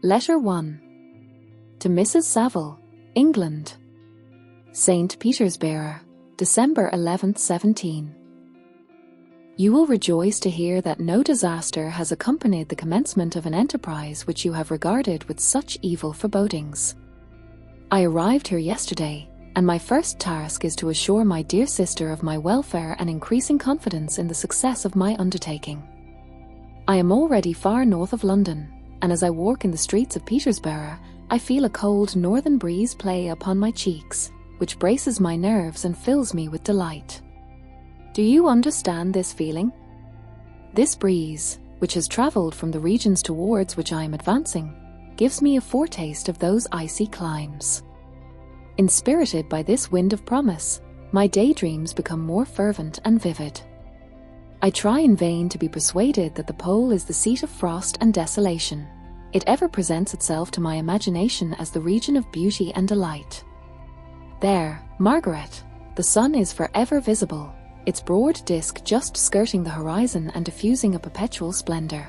Letter 1. To Mrs. Saville, England. St. Peter's Bearer, December 11th, 17. You will rejoice to hear that no disaster has accompanied the commencement of an enterprise which you have regarded with such evil forebodings. I arrived here yesterday, and my first task is to assure my dear sister of my welfare and increasing confidence in the success of my undertaking. I am already far north of London, and as I walk in the streets of Petersburg, I feel a cold northern breeze play upon my cheeks, which braces my nerves and fills me with delight. Do you understand this feeling? This breeze, which has travelled from the regions towards which I am advancing, gives me a foretaste of those icy climes. Inspirited by this wind of promise, my daydreams become more fervent and vivid. I try in vain to be persuaded that the pole is the seat of frost and desolation. It ever presents itself to my imagination as the region of beauty and delight. There, Margaret, the sun is forever visible, its broad disk just skirting the horizon and diffusing a perpetual splendor.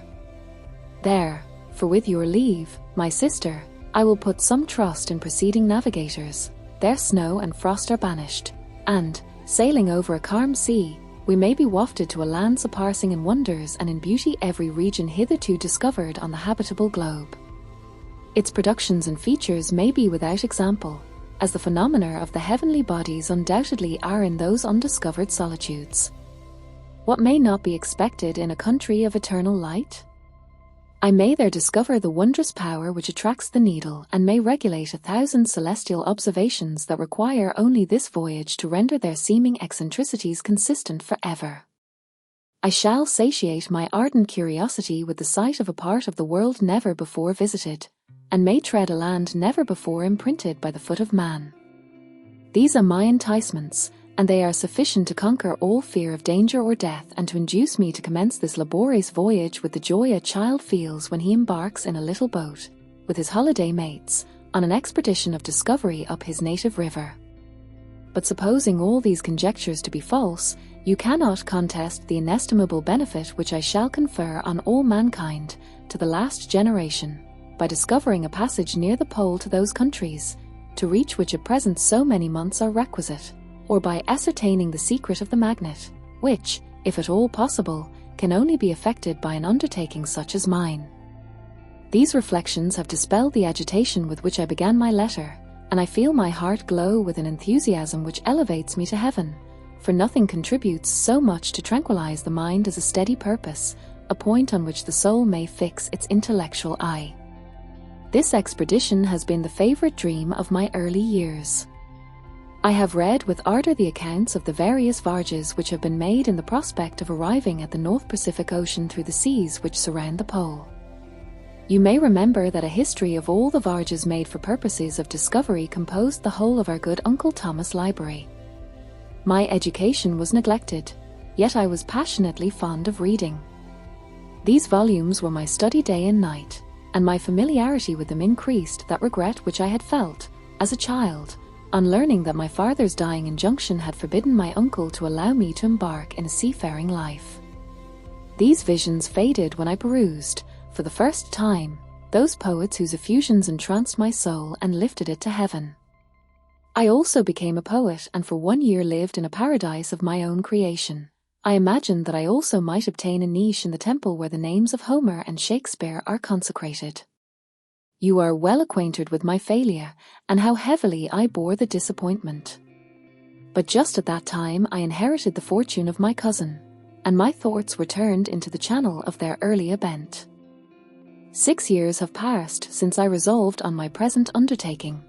There, for with your leave, my sister, I will put some trust in preceding navigators. Their snow and frost are banished, and, sailing over a calm sea, we may be wafted to a land surpassing in wonders and in beauty every region hitherto discovered on the habitable globe. Its productions and features may be without example, as the phenomena of the heavenly bodies undoubtedly are in those undiscovered solitudes. What may not be expected in a country of eternal light? I may there discover the wondrous power which attracts the needle, and may regulate 1,000 celestial observations that require only this voyage to render their seeming eccentricities consistent forever. I shall satiate my ardent curiosity with the sight of a part of the world never before visited, and may tread a land never before imprinted by the foot of man. These are my enticements, and they are sufficient to conquer all fear of danger or death and to induce me to commence this laborious voyage with the joy a child feels when he embarks in a little boat, with his holiday mates, on an expedition of discovery up his native river. But supposing all these conjectures to be false, you cannot contest the inestimable benefit which I shall confer on all mankind, to the last generation, by discovering a passage near the pole to those countries, to reach which at present so many months are requisite, or by ascertaining the secret of the magnet, which, if at all possible, can only be effected by an undertaking such as mine. These reflections have dispelled the agitation with which I began my letter, and I feel my heart glow with an enthusiasm which elevates me to heaven, for nothing contributes so much to tranquilize the mind as a steady purpose, a point on which the soul may fix its intellectual eye. This expedition has been the favorite dream of my early years. I have read with ardor the accounts of the various voyages which have been made in the prospect of arriving at the North Pacific Ocean through the seas which surround the pole. You may remember that a history of all the voyages made for purposes of discovery composed the whole of our good Uncle Thomas' library. My education was neglected, yet I was passionately fond of reading. These volumes were my study day and night, and my familiarity with them increased that regret which I had felt, as a child, on learning that my father's dying injunction had forbidden my uncle to allow me to embark in a seafaring life. These visions faded when I perused, for the first time, those poets whose effusions entranced my soul and lifted it to heaven. I also became a poet, and for 1 year lived in a paradise of my own creation. I imagined that I also might obtain a niche in the temple where the names of Homer and Shakespeare are consecrated. You are well acquainted with my failure, and how heavily I bore the disappointment. But just at that time I inherited the fortune of my cousin, and my thoughts were turned into the channel of their earlier bent. 6 years have passed since I resolved on my present undertaking.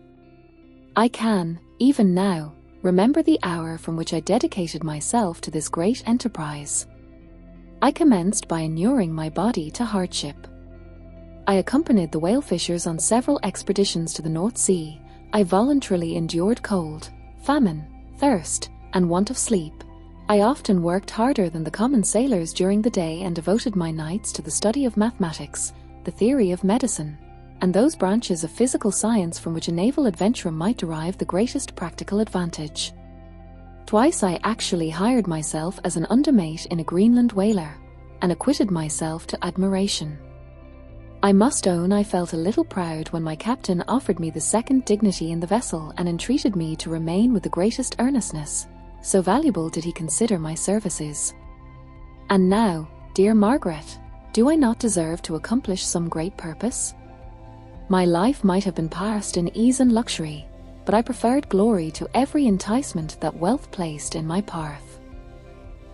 I can, even now, remember the hour from which I dedicated myself to this great enterprise. I commenced by inuring my body to hardship. I accompanied the whale fishers on several expeditions to the North Sea. I voluntarily endured cold, famine, thirst, and want of sleep. I often worked harder than the common sailors during the day and devoted my nights to the study of mathematics, the theory of medicine, and those branches of physical science from which a naval adventurer might derive the greatest practical advantage. Twice I actually hired myself as an undermate in a Greenland whaler, and acquitted myself to admiration. I must own I felt a little proud when my captain offered me the second dignity in the vessel and entreated me to remain with the greatest earnestness, so valuable did he consider my services. And now, dear Margaret, do I not deserve to accomplish some great purpose? My life might have been passed in ease and luxury, but I preferred glory to every enticement that wealth placed in my path.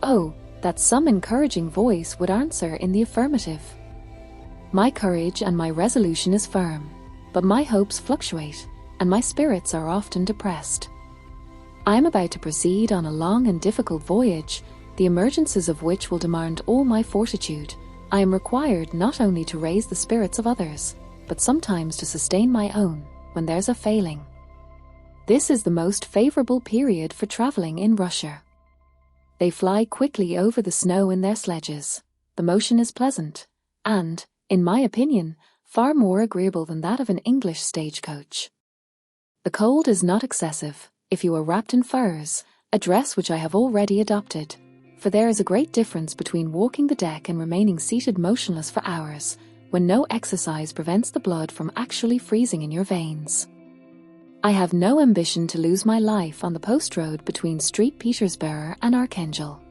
Oh, that some encouraging voice would answer in the affirmative. My courage and my resolution is firm, but my hopes fluctuate, and my spirits are often depressed. I am about to proceed on a long and difficult voyage, the emergencies of which will demand all my fortitude. I am required not only to raise the spirits of others, but sometimes to sustain my own, when there's a failing. This is the most favorable period for traveling in Russia. They fly quickly over the snow in their sledges. The motion is pleasant, and, in my opinion, far more agreeable than that of an English stagecoach. The cold is not excessive, if you are wrapped in furs, a dress which I have already adopted, for there is a great difference between walking the deck and remaining seated motionless for hours, when no exercise prevents the blood from actually freezing in your veins. I have no ambition to lose my life on the post road between St. Petersburg and Archangel.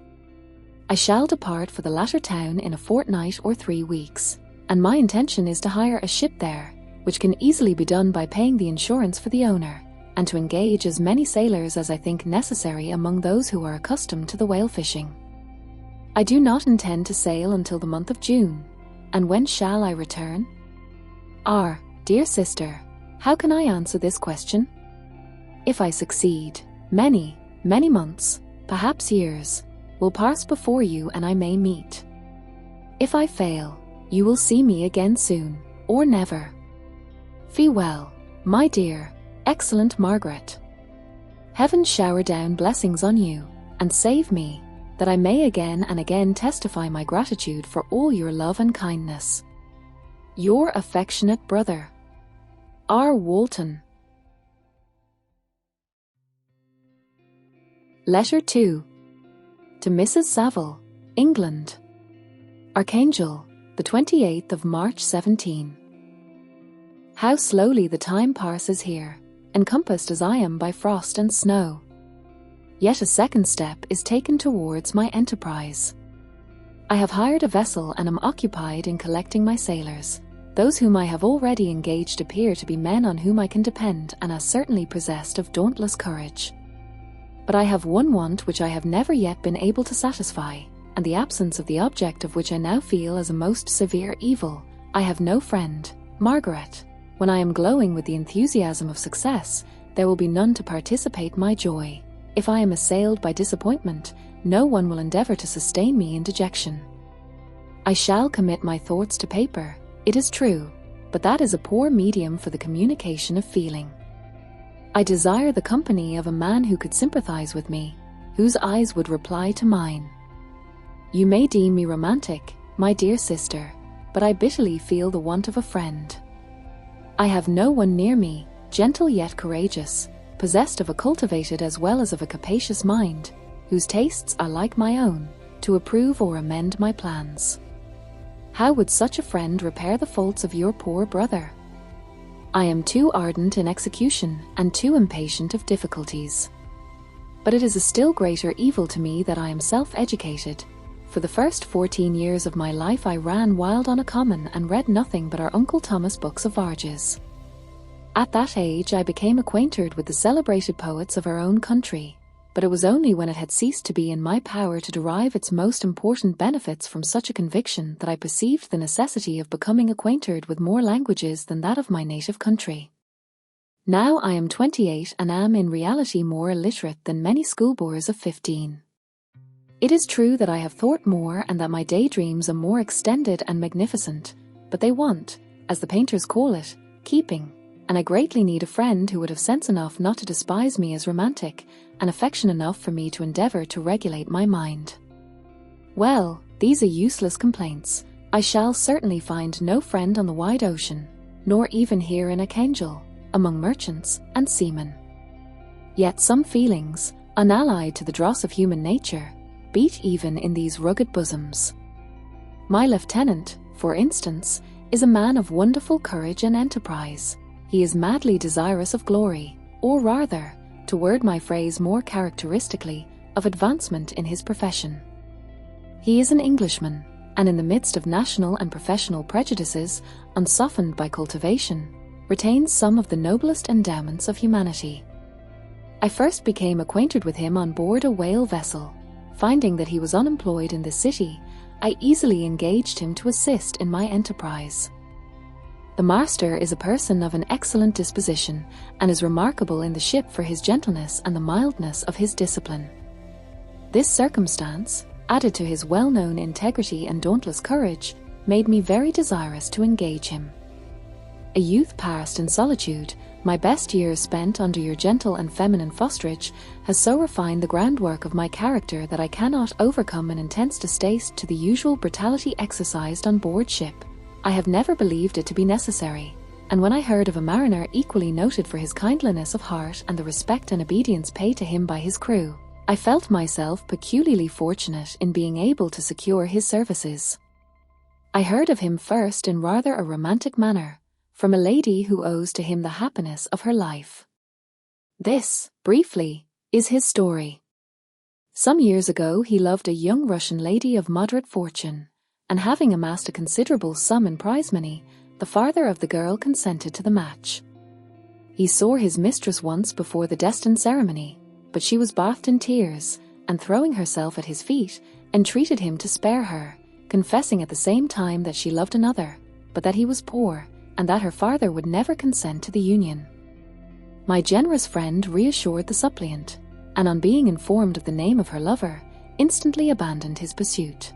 I shall depart for the latter town in a fortnight or 3 weeks, and my intention is to hire a ship there, which can easily be done by paying the insurance for the owner, and to engage as many sailors as I think necessary among those who are accustomed to the whale fishing. I do not intend to sail until the month of June, and when shall I return? Dear sister, how can I answer this question? If I succeed, many, many months, perhaps years, will pass before you and I may meet. If I fail, you will see me again soon, or never. Farewell, my dear, excellent Margaret. Heaven shower down blessings on you, and save me, that I may again and again testify my gratitude for all your love and kindness. Your affectionate brother, R. Walton. Letter 2. To Mrs. Saville, England. Archangel, the 28th of March 17. How slowly the time passes here, encompassed as I am by frost and snow. Yet a second step is taken towards my enterprise. I have hired a vessel and am occupied in collecting my sailors. Those whom I have already engaged appear to be men on whom I can depend and are certainly possessed of dauntless courage. But I have one want which I have never yet been able to satisfy, and the absence of the object of which I now feel as a most severe evil. I have no friend, Margaret. When I am glowing with the enthusiasm of success, there will be none to participate my joy. If I am assailed by disappointment, no one will endeavor to sustain me in dejection. I shall commit my thoughts to paper, it is true, but that is a poor medium for the communication of feeling. I desire the company of a man who could sympathize with me, whose eyes would reply to mine. You may deem me romantic, my dear sister, but I bitterly feel the want of a friend. I have no one near me, gentle yet courageous, possessed of a cultivated as well as of a capacious mind, whose tastes are like my own, to approve or amend my plans. How would such a friend repair the faults of your poor brother? I am too ardent in execution and too impatient of difficulties. But it is a still greater evil to me that I am self-educated. For the first 14 years of my life I ran wild on a common and read nothing but our Uncle Thomas books of voyages. At that age I became acquainted with the celebrated poets of our own country, but it was only when it had ceased to be in my power to derive its most important benefits from such a conviction that I perceived the necessity of becoming acquainted with more languages than that of my native country. Now I am 28 and am in reality more illiterate than many schoolboys of 15. It is true that I have thought more and that my daydreams are more extended and magnificent, but they want, as the painters call it, keeping, and I greatly need a friend who would have sense enough not to despise me as romantic, and affection enough for me to endeavor to regulate my mind. Well, these are useless complaints. I shall certainly find no friend on the wide ocean, nor even here in Archangel, among merchants and seamen. Yet some feelings, unallied to the dross of human nature, beat even in these rugged bosoms. My lieutenant, for instance, is a man of wonderful courage and enterprise. He is madly desirous of glory, or rather, to word my phrase more characteristically, of advancement in his profession. He is an Englishman, and in the midst of national and professional prejudices, unsoftened by cultivation, retains some of the noblest endowments of humanity. I first became acquainted with him on board a whale vessel. Finding that he was unemployed in the city, I easily engaged him to assist in my enterprise. The master is a person of an excellent disposition, and is remarkable in the ship for his gentleness and the mildness of his discipline. This circumstance, added to his well-known integrity and dauntless courage, made me very desirous to engage him. A youth passed in solitude, my best years spent under your gentle and feminine fosterage, has so refined the groundwork of my character that I cannot overcome an intense distaste to the usual brutality exercised on board ship. I have never believed it to be necessary, and when I heard of a mariner equally noted for his kindliness of heart and the respect and obedience paid to him by his crew, I felt myself peculiarly fortunate in being able to secure his services. I heard of him first in rather a romantic manner, from a lady who owes to him the happiness of her life. This, briefly, is his story. Some years ago he loved a young Russian lady of moderate fortune, and having amassed a considerable sum in prize money, the father of the girl consented to the match. He saw his mistress once before the destined ceremony, but she was bathed in tears, and throwing herself at his feet, entreated him to spare her, confessing at the same time that she loved another, but that he was poor, and that her father would never consent to the union. My generous friend reassured the suppliant, and on being informed of the name of her lover, instantly abandoned his pursuit.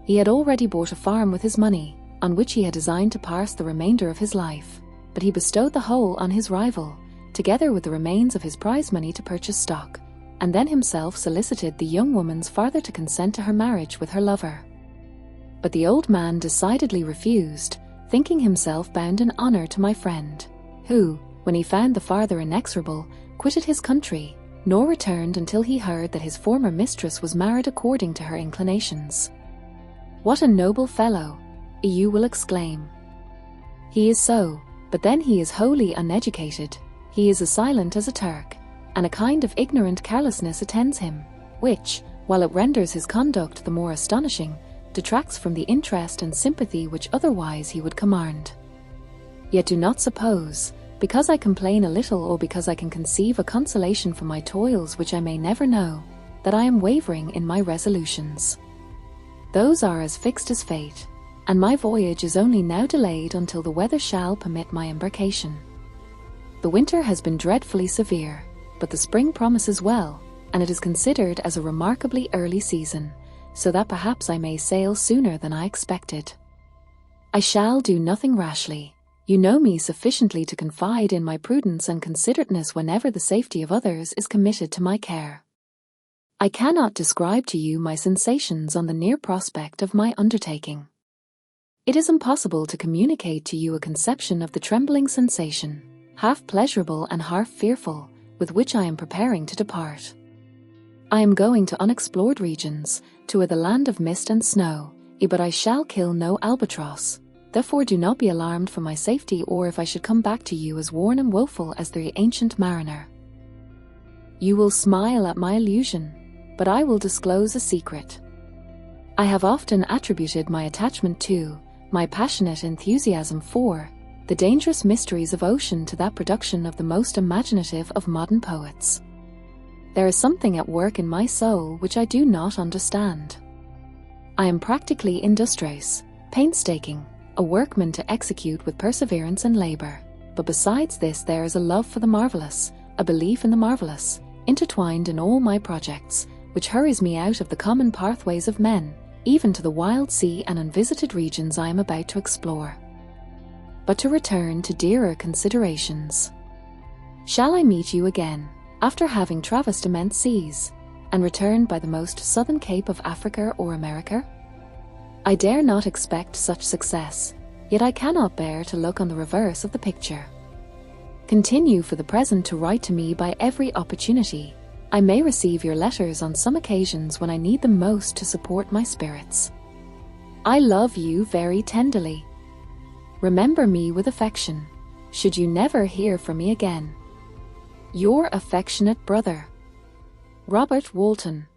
He had already bought a farm with his money, on which he had designed to pass the remainder of his life, but he bestowed the whole on his rival, together with the remains of his prize money to purchase stock, and then himself solicited the young woman's father to consent to her marriage with her lover. But the old man decidedly refused, thinking himself bound in honour to my friend, who, when he found the father inexorable, quitted his country, nor returned until he heard that his former mistress was married according to her inclinations. What a noble fellow, you will exclaim. He is so, but then he is wholly uneducated. He is as silent as a Turk, and a kind of ignorant carelessness attends him, which, while it renders his conduct the more astonishing, detracts from the interest and sympathy which otherwise he would command. Yet do not suppose, because I complain a little or because I can conceive a consolation for my toils which I may never know, that I am wavering in my resolutions. Those are as fixed as fate, and my voyage is only now delayed until the weather shall permit my embarkation. The winter has been dreadfully severe, but the spring promises well, and it is considered as a remarkably early season, so that perhaps I may sail sooner than I expected. I shall do nothing rashly. You know me sufficiently to confide in my prudence and considerateness whenever the safety of others is committed to my care. I cannot describe to you my sensations on the near prospect of my undertaking. It is impossible to communicate to you a conception of the trembling sensation, half pleasurable and half fearful, with which I am preparing to depart. I am going to unexplored regions, to the land of mist and snow, but I shall kill no albatross. Therefore do not be alarmed for my safety, or if I should come back to you as worn and woeful as the ancient mariner. You will smile at my illusion, but I will disclose a secret. I have often attributed my attachment to, my passionate enthusiasm for, the dangerous mysteries of ocean to that production of the most imaginative of modern poets. There is something at work in my soul which I do not understand. I am practically industrious, painstaking, a workman to execute with perseverance and labour, but besides this there is a love for the marvellous, a belief in the marvellous, intertwined in all my projects, which hurries me out of the common pathways of men, even to the wild sea and unvisited regions I am about to explore. But to return to dearer considerations. Shall I meet you again, after having traversed immense seas, and returned by the most southern cape of Africa or America? I dare not expect such success, yet I cannot bear to look on the reverse of the picture. Continue for the present to write to me by every opportunity. I may receive your letters on some occasions when I need them most to support my spirits. I love you very tenderly. Remember me with affection, should you never hear from me again. Your affectionate brother, Robert Walton.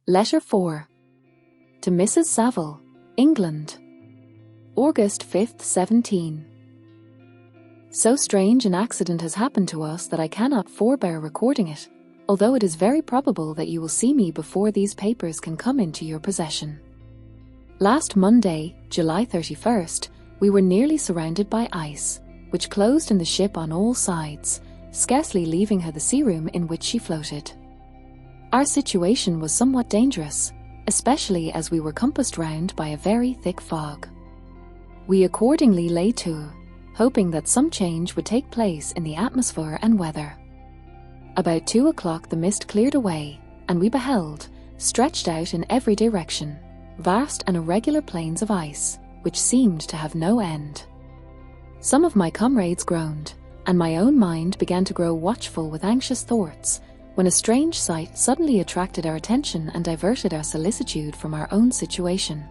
Letter 4. To Mrs. Saville, England. August 5th, 17. So strange an accident has happened to us that I cannot forbear recording it, although it is very probable that you will see me before these papers can come into your possession. Last Monday, July 31st, we were nearly surrounded by ice, which closed in the ship on all sides, scarcely leaving her the sea room in which she floated. Our situation was somewhat dangerous, especially as we were compassed round by a very thick fog. We accordingly lay to, hoping that some change would take place in the atmosphere and weather. About 2 o'clock the mist cleared away, and we beheld, stretched out in every direction, vast and irregular plains of ice, which seemed to have no end. Some of my comrades groaned, and my own mind began to grow watchful with anxious thoughts, when a strange sight suddenly attracted our attention and diverted our solicitude from our own situation.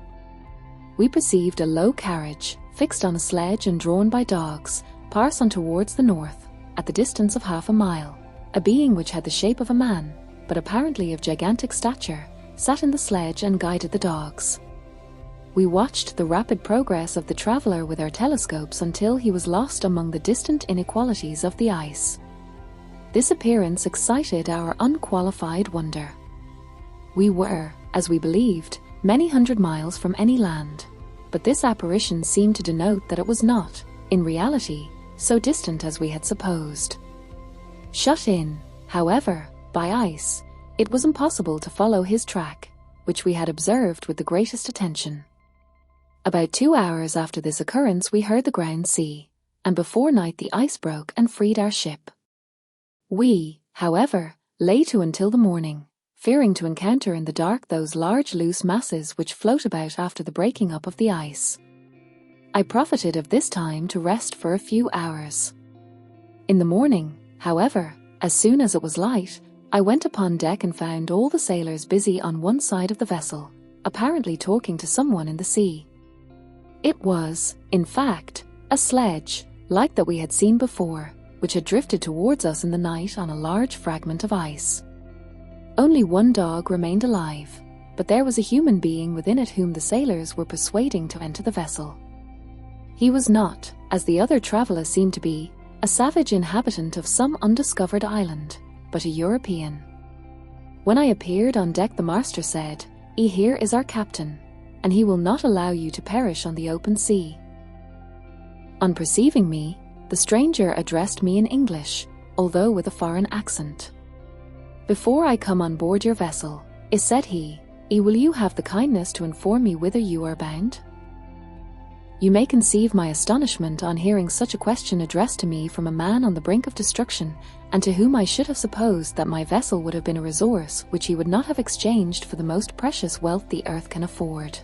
We perceived a low carriage, fixed on a sledge and drawn by dogs, pass on towards the north, at the distance of 1/2 mile. A being which had the shape of a man, but apparently of gigantic stature, sat in the sledge and guided the dogs. We watched the rapid progress of the traveller with our telescopes until he was lost among the distant inequalities of the ice. This appearance excited our unqualified wonder. We were, as we believed, many hundred miles from any land, but this apparition seemed to denote that it was not, in reality, so distant as we had supposed. Shut in, however, by ice, it was impossible to follow his track, which we had observed with the greatest attention. About 2 hours after this occurrence we heard the ground sea, and before night the ice broke and freed our ship. We, however, lay to until the morning, fearing to encounter in the dark those large loose masses which float about after the breaking up of the ice. I profited of this time to rest for a few hours. In the morning, however, as soon as it was light, I went upon deck and found all the sailors busy on one side of the vessel, apparently talking to someone in the sea. It was, in fact, a sledge, like that we had seen before, which had drifted towards us in the night on a large fragment of ice. Only one dog remained alive, but there was a human being within it whom the sailors were persuading to enter the vessel. He was not, as the other traveller seemed to be, a savage inhabitant of some undiscovered island, but a European. When I appeared on deck, the master said, "Here is our captain, and he will not allow you to perish on the open sea." On perceiving me, the stranger addressed me in English, although with a foreign accent. "Before I come on board your vessel," said he, "will you have the kindness to inform me whither you are bound?" You may conceive my astonishment on hearing such a question addressed to me from a man on the brink of destruction, and to whom I should have supposed that my vessel would have been a resource which he would not have exchanged for the most precious wealth the earth can afford.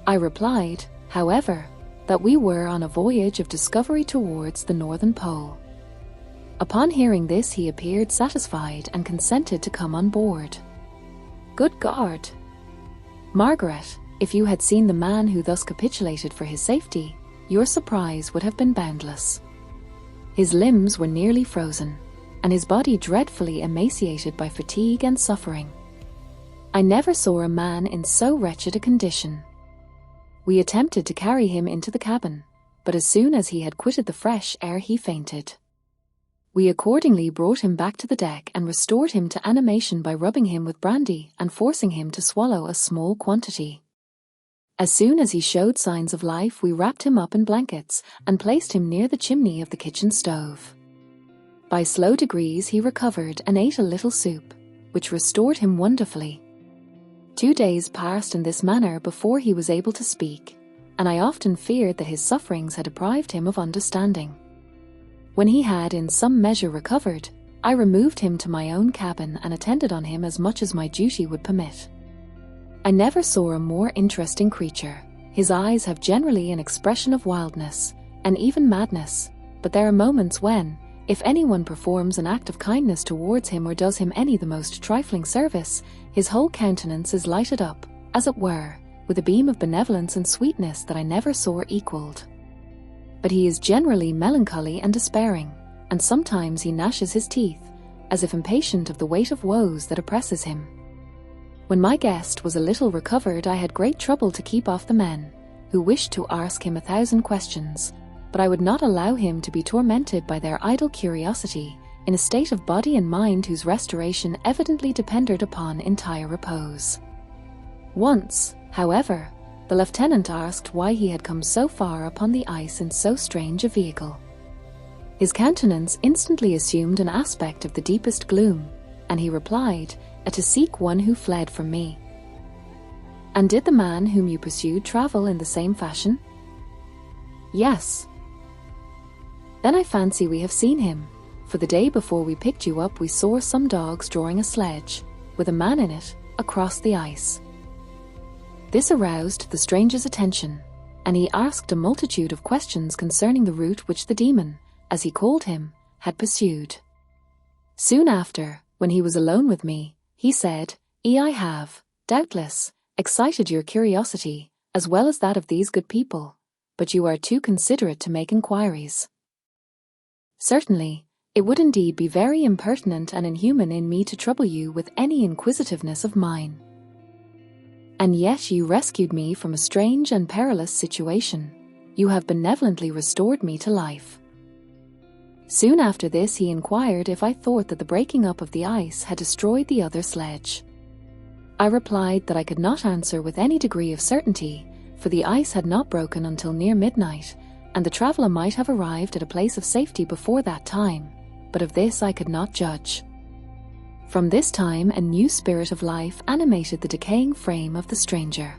I replied, however, that we were on a voyage of discovery towards the Northern Pole. Upon hearing this, he appeared satisfied and consented to come on board. Good God! Margaret, if you had seen the man who thus capitulated for his safety, your surprise would have been boundless. His limbs were nearly frozen, and his body dreadfully emaciated by fatigue and suffering. I never saw a man in so wretched a condition. We attempted to carry him into the cabin, but as soon as he had quitted the fresh air he fainted. We accordingly brought him back to the deck and restored him to animation by rubbing him with brandy and forcing him to swallow a small quantity. As soon as he showed signs of life, we wrapped him up in blankets and placed him near the chimney of the kitchen stove. By slow degrees he recovered and ate a little soup, which restored him wonderfully. 2 days passed in this manner before he was able to speak, and I often feared that his sufferings had deprived him of understanding. When he had in some measure recovered, I removed him to my own cabin and attended on him as much as my duty would permit. I never saw a more interesting creature. His eyes have generally an expression of wildness, and even madness, but there are moments when, if anyone performs an act of kindness towards him or does him any the most trifling service, his whole countenance is lighted up, as it were, with a beam of benevolence and sweetness that I never saw equalled. But he is generally melancholy and despairing, and sometimes he gnashes his teeth, as if impatient of the weight of woes that oppresses him. When my guest was a little recovered, I had great trouble to keep off the men, who wished to ask him 1,000 questions, but I would not allow him to be tormented by their idle curiosity, in a state of body and mind whose restoration evidently depended upon entire repose. Once, however, the lieutenant asked why he had come so far upon the ice in so strange a vehicle. His countenance instantly assumed an aspect of the deepest gloom, and he replied, to seek one who fled from me. And did the man whom you pursued travel in the same fashion? Yes. Then I fancy we have seen him, for the day before we picked you up we saw some dogs drawing a sledge, with a man in it, across the ice. This aroused the stranger's attention, and he asked a multitude of questions concerning the route which the demon, as he called him, had pursued. Soon after, when he was alone with me, he said, I have, doubtless, excited your curiosity, as well as that of these good people, but you are too considerate to make inquiries. Certainly, it would indeed be very impertinent and inhuman in me to trouble you with any inquisitiveness of mine. And yet you rescued me from a strange and perilous situation. You have benevolently restored me to life. Soon after this he inquired if I thought that the breaking up of the ice had destroyed the other sledge. I replied that I could not answer with any degree of certainty, for the ice had not broken until near midnight, and the traveller might have arrived at a place of safety before that time, but of this I could not judge. From this time a new spirit of life animated the decaying frame of the stranger.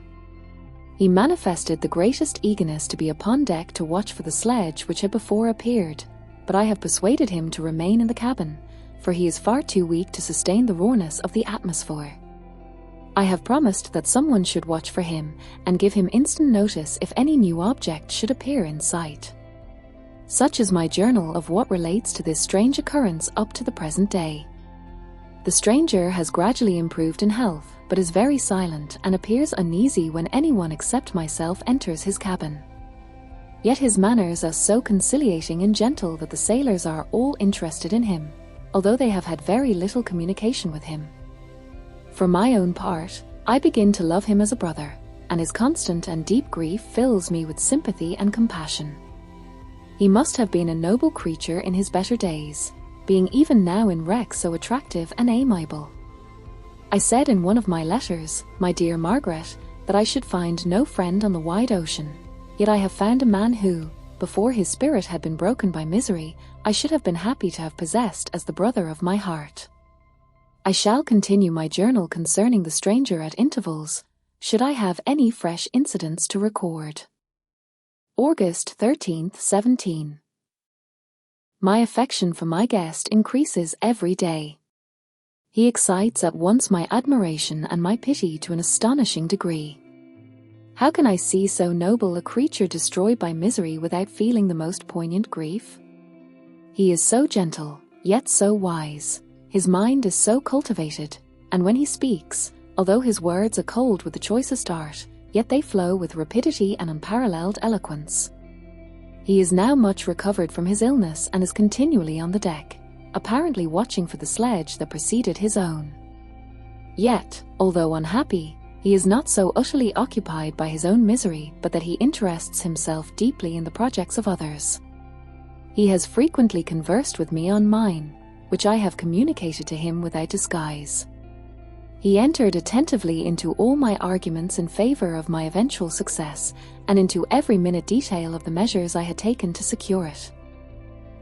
He manifested the greatest eagerness to be upon deck to watch for the sledge which had before appeared, but I have persuaded him to remain in the cabin, for he is far too weak to sustain the rawness of the atmosphere. I have promised that someone should watch for him and give him instant notice if any new object should appear in sight. Such is my journal of what relates to this strange occurrence up to the present day. The stranger has gradually improved in health, but is very silent and appears uneasy when anyone except myself enters his cabin. Yet his manners are so conciliating and gentle that the sailors are all interested in him, although they have had very little communication with him. For my own part, I begin to love him as a brother, and his constant and deep grief fills me with sympathy and compassion. He must have been a noble creature in his better days, being even now in wreck so attractive and amiable. I said in one of my letters, my dear Margaret, that I should find no friend on the wide ocean, yet I have found a man who, before his spirit had been broken by misery, I should have been happy to have possessed as the brother of my heart. I shall continue my journal concerning the stranger at intervals, should I have any fresh incidents to record. August 13th, 17. My affection for my guest increases every day. He excites at once my admiration and my pity to an astonishing degree. How can I see so noble a creature destroyed by misery without feeling the most poignant grief? He is so gentle, yet so wise. His mind is so cultivated, and when he speaks, although his words are cold with the choicest art, yet they flow with rapidity and unparalleled eloquence. He is now much recovered from his illness and is continually on the deck, apparently watching for the sledge that preceded his own. Yet, although unhappy, he is not so utterly occupied by his own misery but that he interests himself deeply in the projects of others. He has frequently conversed with me on mine, which I have communicated to him without disguise. He entered attentively into all my arguments in favor of my eventual success, and into every minute detail of the measures I had taken to secure it.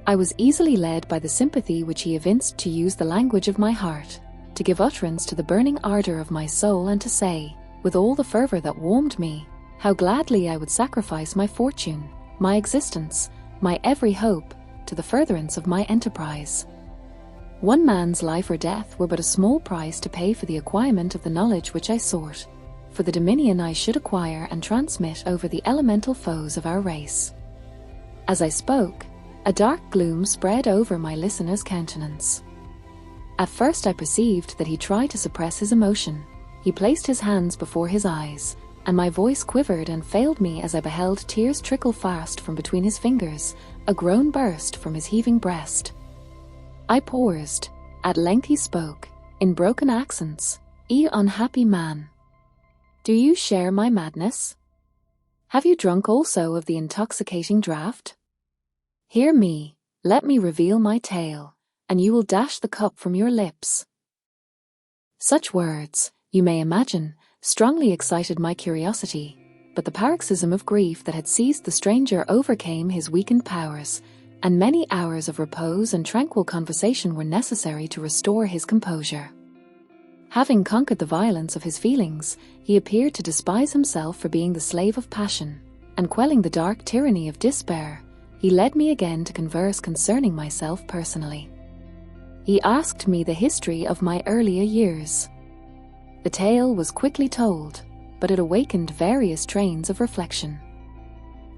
I was easily led by the sympathy which he evinced to use the language of my heart, to give utterance to the burning ardor of my soul, and to say, with all the fervor that warmed me, how gladly I would sacrifice my fortune, my existence, my every hope, to the furtherance of my enterprise. One man's life or death were but a small price to pay for the acquirement of the knowledge which I sought, for the dominion I should acquire and transmit over the elemental foes of our race. As I spoke, a dark gloom spread over my listener's countenance. At first I perceived that he tried to suppress his emotion. He placed his hands before his eyes, and my voice quivered and failed me as I beheld tears trickle fast from between his fingers, a groan burst from his heaving breast. I paused. At length he spoke, in broken accents. "Ye unhappy man, do you share my madness? Have you drunk also of the intoxicating draught? Hear me, let me reveal my tale, and you will dash the cup from your lips." Such words, you may imagine, strongly excited my curiosity, but the paroxysm of grief that had seized the stranger overcame his weakened powers, and many hours of repose and tranquil conversation were necessary to restore his composure. Having conquered the violence of his feelings, he appeared to despise himself for being the slave of passion, and quelling the dark tyranny of despair, he led me again to converse concerning myself personally. He asked me the history of my earlier years. The tale was quickly told, but it awakened various trains of reflection.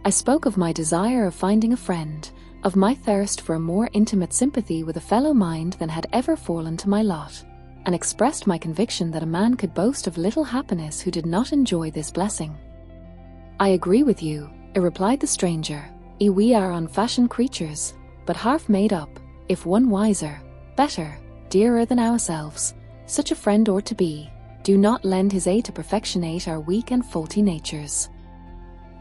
I spoke of my desire of finding a friend, of my thirst for a more intimate sympathy with a fellow mind than had ever fallen to my lot, and expressed my conviction that a man could boast of little happiness who did not enjoy this blessing. "I agree with you," replied the stranger. "We are unfashioned creatures, but half made up, if one wiser, better, dearer than ourselves. Such a friend ought to be. Do not lend his aid to perfectionate our weak and faulty natures.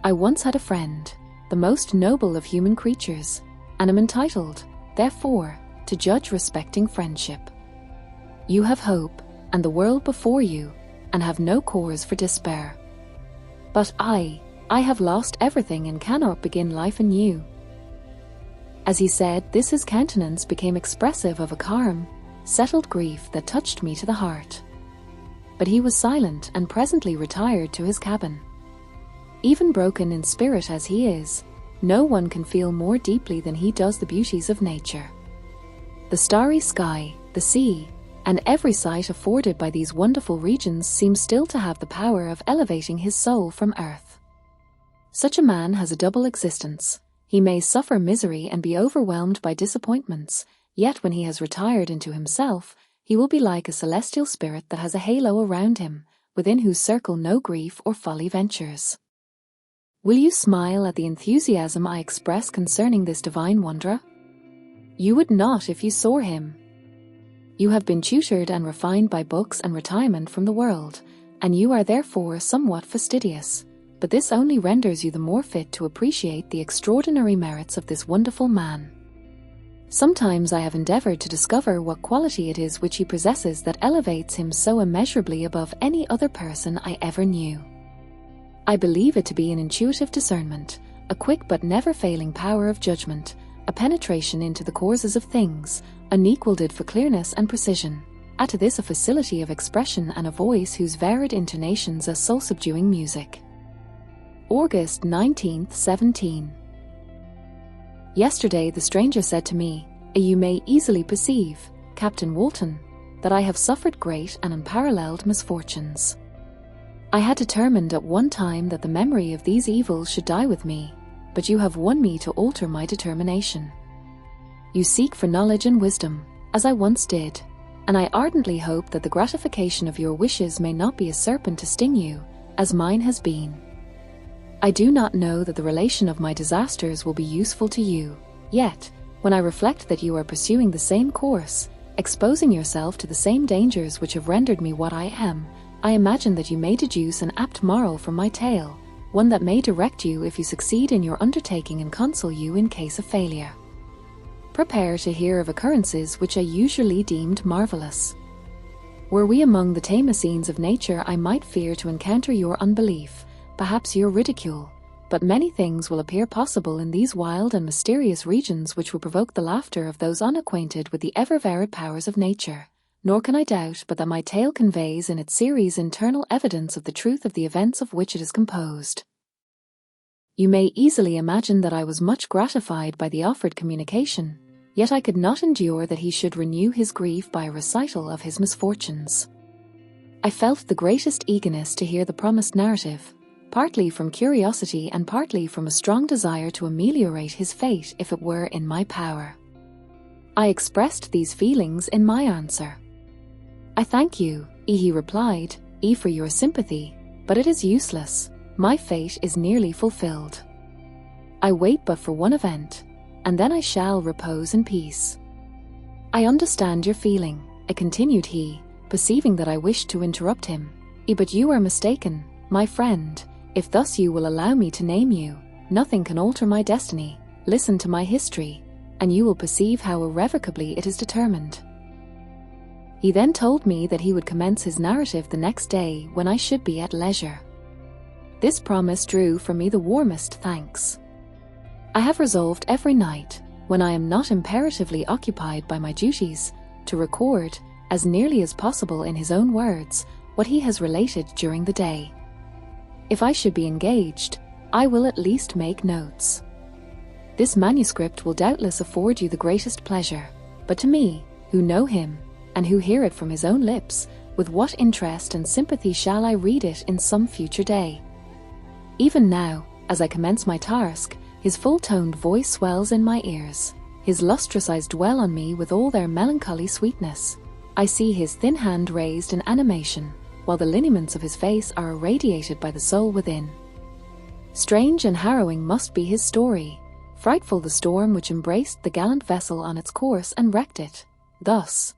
I once had a friend, the most noble of human creatures, and am entitled, therefore, to judge respecting friendship. You have hope, and the world before you, and have no cause for despair. But I have lost everything and cannot begin life anew." As he said this, his countenance became expressive of a calm, settled grief that touched me to the heart. But he was silent and presently retired to his cabin. Even broken in spirit as he is, no one can feel more deeply than he does the beauties of nature. The starry sky, the sea, and every sight afforded by these wonderful regions seems still to have the power of elevating his soul from earth. Such a man has a double existence. He may suffer misery and be overwhelmed by disappointments, yet when he has retired into himself, he will be like a celestial spirit that has a halo around him, within whose circle no grief or folly ventures. Will you smile at the enthusiasm I express concerning this divine wanderer? You would not if you saw him. You have been tutored and refined by books and retirement from the world, and you are therefore somewhat fastidious, but this only renders you the more fit to appreciate the extraordinary merits of this wonderful man. Sometimes I have endeavored to discover what quality it is which he possesses that elevates him so immeasurably above any other person I ever knew. I believe it to be an intuitive discernment, a quick but never-failing power of judgment, a penetration into the causes of things, unequalled for clearness and precision, add to this a facility of expression and a voice whose varied intonations are soul-subduing music. August 19, 17. Yesterday the stranger said to me, "You may easily perceive, Captain Walton, that I have suffered great and unparalleled misfortunes. I had determined at one time that the memory of these evils should die with me, but you have won me to alter my determination. You seek for knowledge and wisdom, as I once did, and I ardently hope that the gratification of your wishes may not be a serpent to sting you, as mine has been. I do not know that the relation of my disasters will be useful to you, yet, when I reflect that you are pursuing the same course, exposing yourself to the same dangers which have rendered me what I am, I imagine that you may deduce an apt moral from my tale, one that may direct you if you succeed in your undertaking and counsel you in case of failure. Prepare to hear of occurrences which are usually deemed marvelous. Were we among the tamer scenes of nature, I might fear to encounter your unbelief, perhaps your ridicule, but many things will appear possible in these wild and mysterious regions which will provoke the laughter of those unacquainted with the ever-varied powers of nature. Nor can I doubt but that my tale conveys in its series internal evidence of the truth of the events of which it is composed. You may easily imagine that I was much gratified by the offered communication, yet I could not endure that he should renew his grief by a recital of his misfortunes. I felt the greatest eagerness to hear the promised narrative, partly from curiosity and partly from a strong desire to ameliorate his fate if it were in my power. I expressed these feelings in my answer. "I thank you," he replied, "for your sympathy, but it is useless. My fate is nearly fulfilled. I wait but for one event, and then I shall repose in peace." "I understand your feeling," continued he, perceiving that I wished to interrupt him, "but you are mistaken, my friend. If thus you will allow me to name you, nothing can alter my destiny. Listen to my history, and you will perceive how irrevocably it is determined." He then told me that he would commence his narrative the next day when I should be at leisure. This promise drew from me the warmest thanks. I have resolved every night, when I am not imperatively occupied by my duties, to record, as nearly as possible in his own words, what he has related during the day. If I should be engaged, I will at least make notes. This manuscript will doubtless afford you the greatest pleasure, but to me, who know him, and who hear it from his own lips, with what interest and sympathy shall I read it in some future day? Even now, as I commence my task, his full-toned voice swells in my ears. His lustrous eyes dwell on me with all their melancholy sweetness. I see his thin hand raised in animation, while the lineaments of his face are irradiated by the soul within. Strange and harrowing must be his story, frightful the storm which embraced the gallant vessel on its course and wrecked it. Thus,